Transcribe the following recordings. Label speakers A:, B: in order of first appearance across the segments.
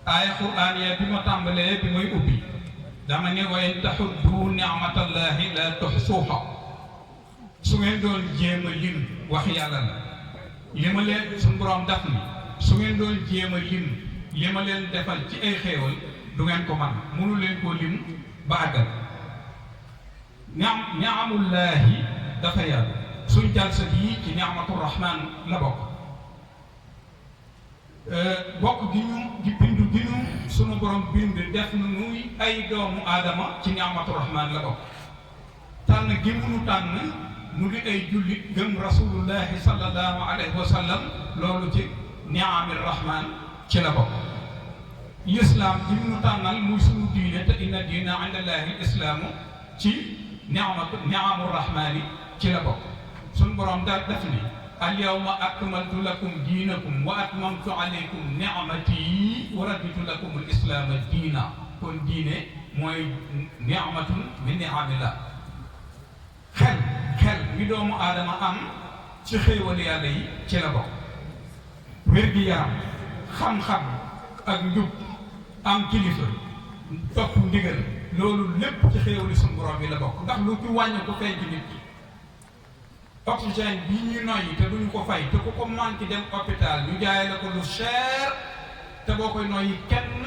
A: aaya quraan ya bi ma tàmbalee bi muy ubbi dama ne wa in taxuddu ni'matallahi la tuxsuha su ngeen doon jéem a lim wax yàlla la li ma leen suñu borom daf ni su ngeen doon jéem a lim li ma leen defal ci ay xéewal du ngeen ko man mënu leen koo lim ba àggal ni'amullahi dafa yàlla suñ jalsa bii ci ni'matu rahman la bokk bokk gi ñu di bindu gi ñu sunu borom bind def na nuy ay doomu aadama ci ni'matu rahman la bokk tànn gi munu tànn nu di ay jullit gëm rasulullahi sallallahu alayhi wa sallam loolu ci ni'amir rahman ci la bokk l'islam gi munu tànnal muy sunu diine te inna diina inda allahi islaamu ci ni'amur rahmani ci la bokk sunu borom da def ni al yawma akmaltu lakum diinakum wa atmamtu alaykum ni'mati wa raditu lakum al islaama diina kon diine mooy ni'matun min ni'amillah xel mi doomu aadama am ci xéewal yàlla yi ci la bokk wér-gi-yaram xam-xam ak njub am kilifa topp ndigal loolu lépp ci xéewali suñu borom bi la bokk ndax lu ci wàññi ko feeñ ci nit ki oxygène bii ñuy noyyi te duñu ko fay te ku ko manqué dem hôpital ñu jaay la ko lu cher te boo koy noyyi kenn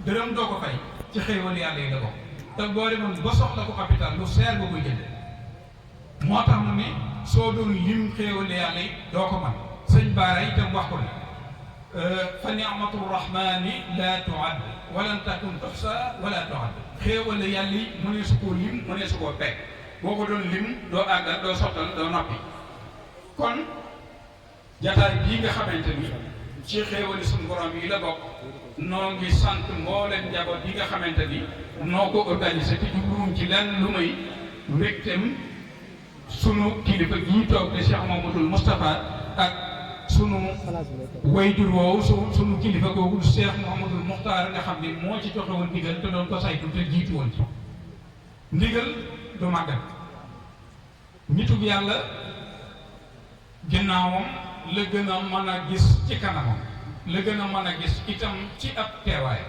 A: dërëm doo ko fay ci xéewal yàlla yi la bokk te boo demoon ba soxla ko hôpital lu cher boo koy jënd moo tax mu ne soo doon lim xéewal yàlla yi doo ko man sëñ Baara itam wax ko ne fa ni'matu rahmani la tu'add walan takun tuhsa wala tu'add xéewal yàlla yi mu ne su koo lim mu ne su koo pegg boo ko doon lim doo àggal doo sottal doo noppi kon jataay bii nga xamante ni ci xéewali suñu borom yi la bokk noo ngi sant mbooleem njaboot yi nga xamante ni noo ko organisé te jubluwuñ ci lenn lu may mbégteem sunu kilifa gii toog de Cheikh Mamadou Moustapha ak sunu wayjur woowu sunu kilifa googu Cheikh Mouhamadul Muxtaar nga xam ni moo ci joxe woon ndigal te doon ko saytu te jiitu woon ci ndigal du màggal nitug yàlla ginnaawam la gën a mën a gis ci kanamam la gën a mën a gis itam ci ab teewaay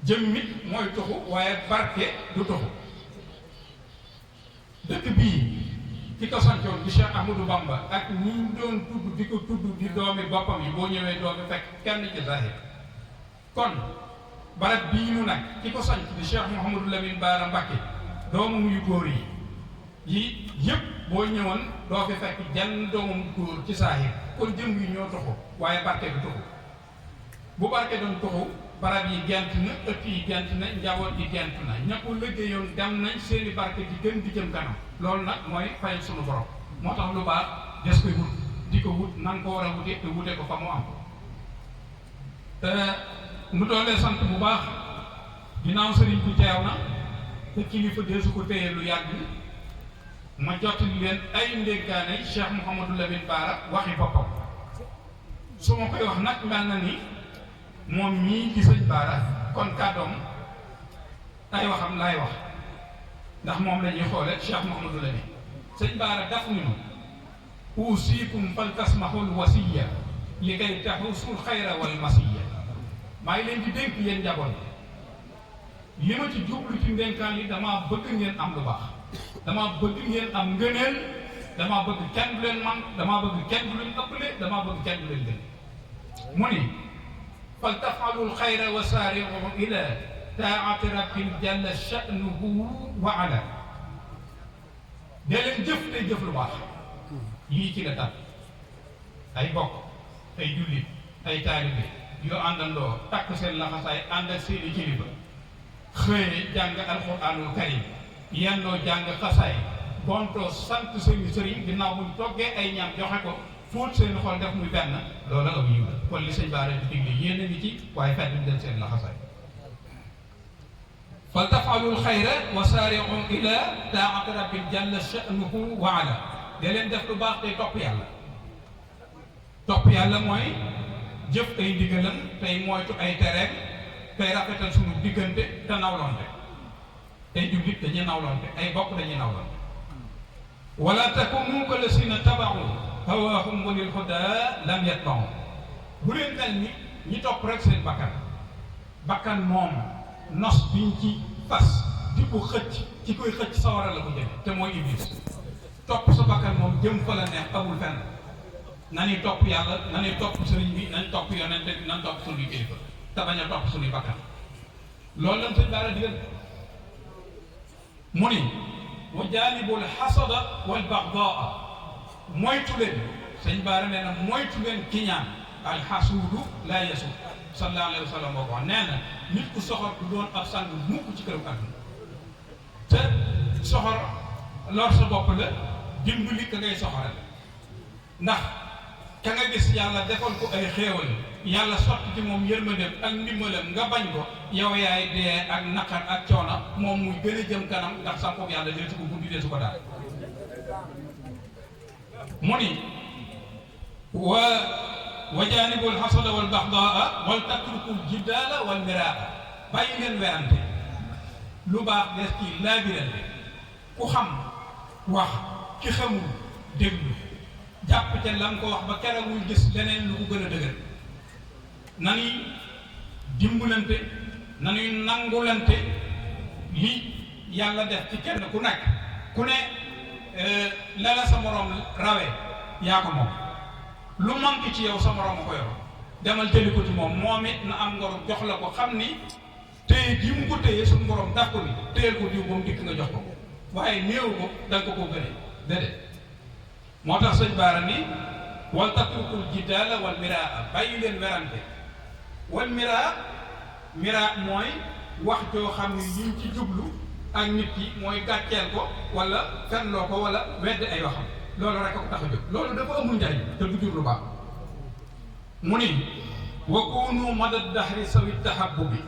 A: jëm nit mooy tuxu waaye barke du tuxu dëkk bii ki ko sancoon di Cheikh Ahmadou Bamba ak ñi doon tudd di ko tudd di doomi boppam yi boo ñëwee doomi fekk kenn ci zahir kon barab bii ñu nag ki ko sanc di Cheikh Mouhamadou Lamine Bara Mbacké doomam yu góor yi yëpp boo ñëwoon doo fi fekk jenn doomam góor ci zahir kon jëm yi ñoo tuxu waaye barke du tuxu bu barke doon tuxu barab yi gent na ëtt yi gent na njaboot yi gent na ña ko liggéeyoon dem nañ seeni barke di gën di jëm kanam loolu nag mooy fayal sunu borom moo tax lu baax des koy wut di ko wut nan ko war a wute te wute ko fa mu am nu doolee sant bu baax ginnaaw sëriñ bi teew na te kilifa dee su ko téye lu yàgg ma jottali leen ay ndénkaane Cheikh Mouhamadou Lamine Bara waxi boppam su ma koy wax nag mel na ni moom mii di sëñ Bara kon kàddoom ay waxam laay wax ndax moom la ñuy xoole Cheikh Mouhamadou Lamine sëñ Bara daf ni nu uusiikum fal tasmahul wasiya li kay taxusul xayra wal masiya maa ngi leen di dénk yéen njaboot li ma ci jublu ci ndénkaan yi damaa bëgg ngeen am lu baax damaa bëgg ngeen am ngëneel damaa bëgg kenn du leen man damaa bëgg kenn du leen ëppale damaa bëgg kenn du leen gën mu ni fal tafalul xayra wa saari'u ila taa'ati rabbin jalla sha'nuhu wa ala dee leen jëf te jëf lu baax lii ci la tax ay bokk ay jullit ay taalibe yoo àndandoo takk seen laxasaay ànd ak seeni kilifa xëy jàng alxuraanul karim yendoo jàng xasaay bontoo sant seeni sëriñ ginnaaw buñ toggee ay ñam joxe ko fóot seen xol def muy benn loola aw yiw la kon li sëñ Bara di digle yéen a ngi ci waaye fedd leen seen laxasaay fal tafalul xayra wa saari'u ila taa'ati rabbin jalla sha'nuhu wa ala da leen def lu baax tey topp yàlla mooy jëf ay ndigalam tey moytu ay tereem tey rafetal suñu diggante te nawlonte ay jullit dañuy nawlonte ay bokk dañuy nawlonte wala takunu kallasina tabaxu hawaahum wa lil huda lam yatba'u bu leen mel ni ñi topp rek seen bakkan moom nos biñ ci fas di ko xëcc ci koy xëcc sawara la ko jëme te mooy iblis. topp sa bakkan moom jëm fa la neex amul fenn. nañuy topp yàlla nañuy topp sëriñ bi nañ topp yonente bi nañ topp suñuy kilifa te bañ a topp suñuy bakkan loolu lañ sëñ Bara digal mu ni wa jaanibul xasada wal baxdaa moytu leen sëñ Bara nee na moytu leen kiñaan alxasuudu laa yasud sallallahu alayhi wa sallam boo ko wax nee na nit ku soxor du doon ab sang mukk ci këru àdduna te soxor lor sa bopp la dimbali ka ngay soxoral ndax ka nga gis yàlla defal ko ay xéewal yàlla sotti ci moom yërmandeem ak ndimbalam nga bañ ko yow yaay dee ak naqar ak coono moom muy gën a jëm kanam ndax sax foofu yàlla dee su ko guddi dee su ko daal mu ni wa jaanibul xasada wal baxdaa wal tatrukul jidaala wal miraa bàyyi leen werante lu baax des ci laabirante ku xam wax ki xamul déglu jàpp te lam ko wax ba keroog muy gis leneen lu ko gën a dëgër nanuy dimbalante nanuy nangulante li yàlla def ci kenn ku nekk ku ne la la sa moroom rawee yaa ko moom lu manqué ci yow sa moroom a ko yor demal jëli ko ci moom it na am ngor jox la ko xam ni téye gi mu ko téye suñu borom daf ko ni téyel ko diw ba mu dikk nga jox ko waaye néew ko da nga ko koo gënee déedéet moo tax sëñ Bara ni wal tatrukul jidaala wal miraa bàyyi leen werante wal miraa mooy wax joo xam ne liñ ci jublu ak nit ki mooy gàcceel ko wala fenloo ko wala wedd ay waxam loolu rek ko tax a jóg loolu dafa amul njariñ te du jur lu baax mu ni wa kunu madad dahri sawi tahabbubi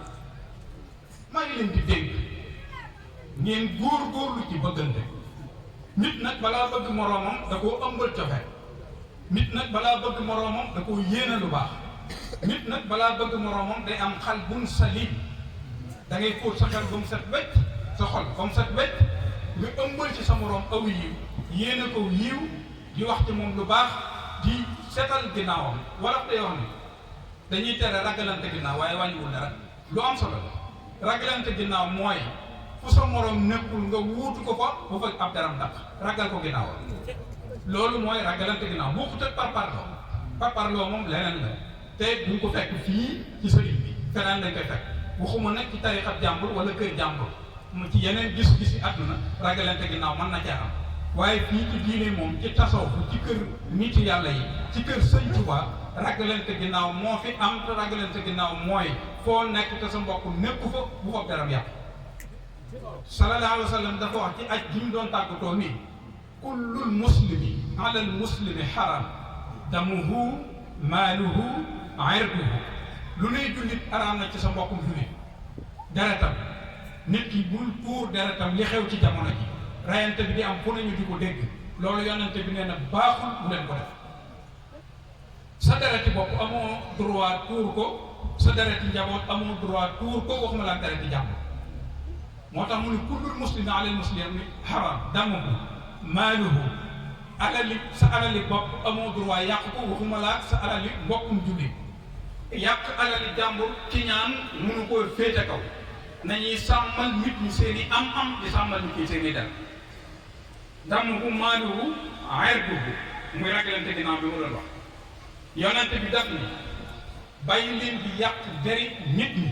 A: maa ngi leen di dégg ngeen góor-góorlu ci bëggante nit nag balaa bëgg moroomam da koo ëmbal cofe nit nag balaa bëgg moroomam da koo yéene lu baax nit nag balaa bëgg moroomam day am xal bun salim da ngay fóot sa xel ba mu set wecc sa xol ba mu set wecc nga ëmbal ci sa moroom aw yiw yéene ko yiw di wax ci moom lu baax di setal ginnaawam wala day wax ni dañuy tere ragalante ginnaaw waaye wàññiwul dara lu am solo la ragalante ginnaaw mooy fu sa moroom nekkul nga wuutu ko fa bu fa ab daram daq ragal ko ginnaaw loolu mooy ragalante ginnaaw boo ko tëj parparloo moom leneen la te duñ ko fekk fii ci sëriñ bi feneen lañ koy fekk waxuma nag ci tarixab jàmbur wala kër jàmbur mu ci yeneen gis-gis yi àdduna ragalante ginnaaw mën na caa am waaye fii ci diine moom ci tasawuf ci kër nit yàlla yi ci kër sëñ Tuubaa ragalante ginnaaw moo fi am te ragalante ginnaaw mooy foo nekk te sa mbokk nekku fa bu fa daram yàqu sallallahu alayhi wa sallam dafa wax ci aj gi mu doon tàggatoo nii kullul muslimi alal muslimi haram damuhu maaluhu irduhu lu nuy jullit araam na ci sa mbokkum jullit deretam nit ki bul tuur deretam li xew ci jamono ji rayante bi di am fu nañu di ko dégg loolu yonente bi nee na baaxul bu leen ko def sa dereti bopp amoo droit tuur ko sa dereti njaboot amoo droit tuur ko waxuma laa dereti jàmbur moo tax mu ne kullul muslimi alal muslimi haram damuhu maaluhu sa alali bopp amoo droit yàq ko waxuma laa sa alali mbokkum jullit yàq alali jàmbur ci ñaan mënu koo féete kaw nañuy sàmmal nit ñi seen i am-am di sàmmal nit ñi seen i dal damuhu maaluhu irduhu muy ragalante ginnaaw bi mu doon wax yonente bi daf ni bàyyi leen di yàq deri nit ñi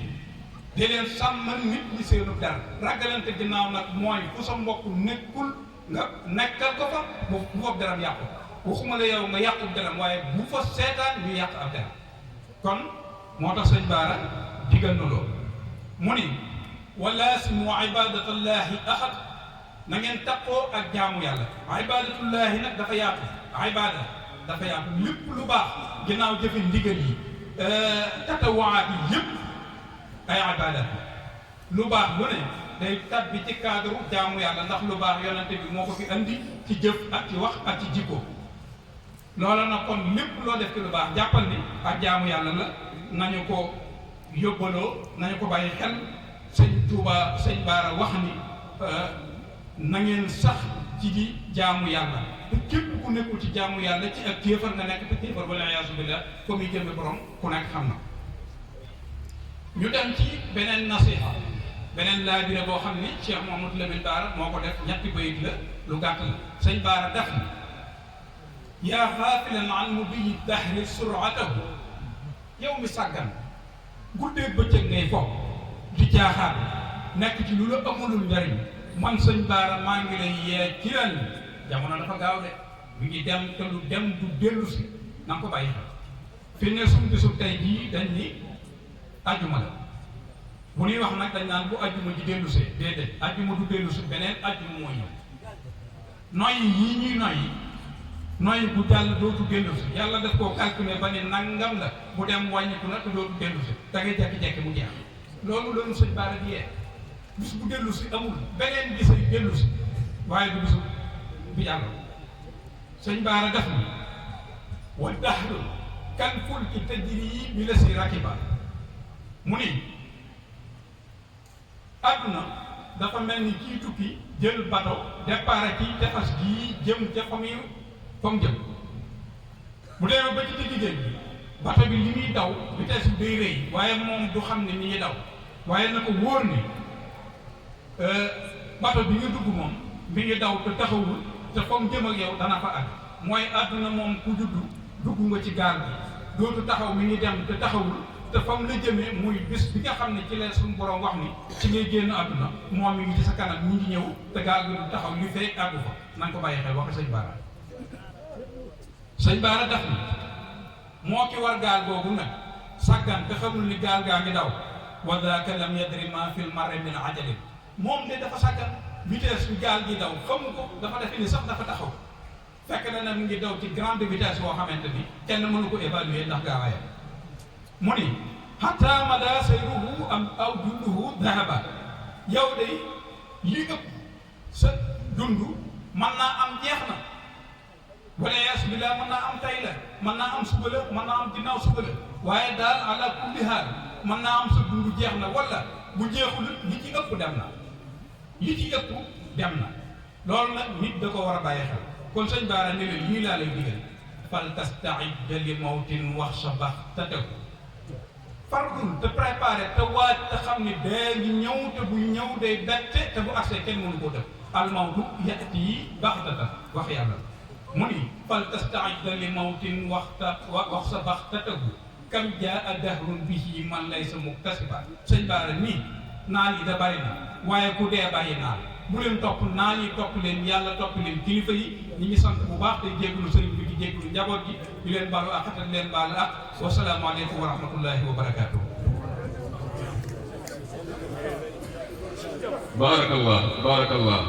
A: di leen sàmmal nit ñi seenu dal ragalante ginnaaw nag mooy fu sa mbokk nekkul nga nekkal ko fa bu foofu deram yàqu waxuma la yow nga yàqu deram waaye bu fa seetaan ñu yàq ab deram kon moo tax sëñ Bara digal na loolu mu ni walaasimu ibadatullahi ahad na ngeen taqoo ak jaamu yàlla ibadatullahi nag dafa yaatu ibada dafa yaatu lépp lu baax ginnaaw jëfe ndigal yi tatawaat yi yëpp ay ibadat lu baax lu ne day tabbi ci cadre jaamu yàlla ndax lu baax yonente bi moo ko fi andi ci jëf ak ci wax ak ci jikko loola nag kon lépp loo def ci lu baax jàppal ni ak jaamu yàlla la nañu ko yóbbaloo nañu ko bàyyi xel sëñ Tuuba sëñ Bara wax ni na ngeen sax ci di jaamu yàlla te képp ku nekkul ci jaamu yàlla ci ak kéefar nga nekk te kéefar wala iyaasu billah fa muy jëme borom ku nekk xam na ñu dem ci beneen nasiha beneen laabire boo xam ni Cheikh Mouhamadou Lamine Bara moo ko def ñetti bayit la lu gàtt la sëñ Bara def na yaa xaafilan an mudiyi dahri suratahu yow mi sàggan guddeeg bëccëg ngay foog di jaaxaat nekk ci lu la amulul njariñ man sëñ Bara maa ngi lay yee ci ren jamono dafa gaaw de mi ngi dem te lu dem du dellu si na nga ko bàyyi xel fi ne suñ bisu tey jii dañ ni ajjuma la bu ñuy wax nag dañ naan bu ajjuma ji dellu see déedéet ajjuma du dellu si beneen ajjuma mooy ñëw noyyi yii ñuy noyyi bu jàll dootu dellu si yàlla def koo calculer ba ne nangam la bu dem wàññiku na te dootu dellu si da ngay jekki-jekki mu jeex loolu loolu sëñ Bara di yee bis bu dellu si amul beneen bisay dellu si waaye du bisu bu jàll sëñ Bara def ni wa dahru kan fulki tajri bi la si rakiba mu ni àdduna dafa mel ni kii tukki jël bato départ ci tefas gii jëm ca fa mu jëm bu demee ba ci digg géej gi bato bi li muy daw vitesse bi day rëy waaye moom du xam ne mi ngi daw waaye na ko wóor ni bato bi nga dugg moom mi ngi daw te taxawul te fa mu jëm ak yow dana fa àgg mooy àdduna moom ku juddu dugg nga ci gaal bi dootu taxaw mi ngi dem te taxawul te fam la jëmee muy bis bi nga xam ne ci leen suñu borom wax ni ci ngay génn àdduna moom mi ngi ci sa kanam mi ngi ñëw te gaal gi du taxaw li fekk àggu fa na nga ko bàyyi xel wax sëñ Bara sëñ Bara daf ni moo ki war gaal googu nag sàggan te xamul ni gaal gaa ngi daw wa daaka lam yadri ma fil marri min ajalin moom de dafa sàggan vitesse bi gaal gi daw xamu ko dafa defe ni sax dafa taxaw fekk na mu ngi daw ci grande vitesse boo xamante ni kenn mënu ko évaluer ndax gaawaayam mu ni hatta mada sayruhu am aw junduhu dahaba yow de li ëpp sa dund mën naa am jeex na wala yasubillah mën naa am tay la mën naa am suba la mën naa am ginnaaw suba la waaye daal ala kulli haal mën naa am sa dund jeex na wala bu jeexul li ci ëpp dem na li ci ëpp dem na loolu nag nit da ko war a bàyyi xel kon sëñ Bara ne leen lii laa lay digal fal tastaid li mawtin wax sa bax te tegu fardul te préparé te waaj te xam ni dee ngi ñëw te bu ñëw day bette te bu accès kenn mënu koo def almawtu yati yi baxtata wax yàlla mu ni fal tastaid li mawtin wax sa bax te tegu kam jaa dahrun bihi man laysa muktasiba sëñ Bara nii naan yi da bari na waaye ku dee bàyyi naan bu leen topp naan yi topp leen yàlla topp leen kilifa yi ñi ngi sant bu baax te jéggulu sëriñ bi di jéggulu njaboot gi di leen balu ak te leen baal ak wasalaamaaleykum wa rahmatullahi wa barakaatu.
B: barakallah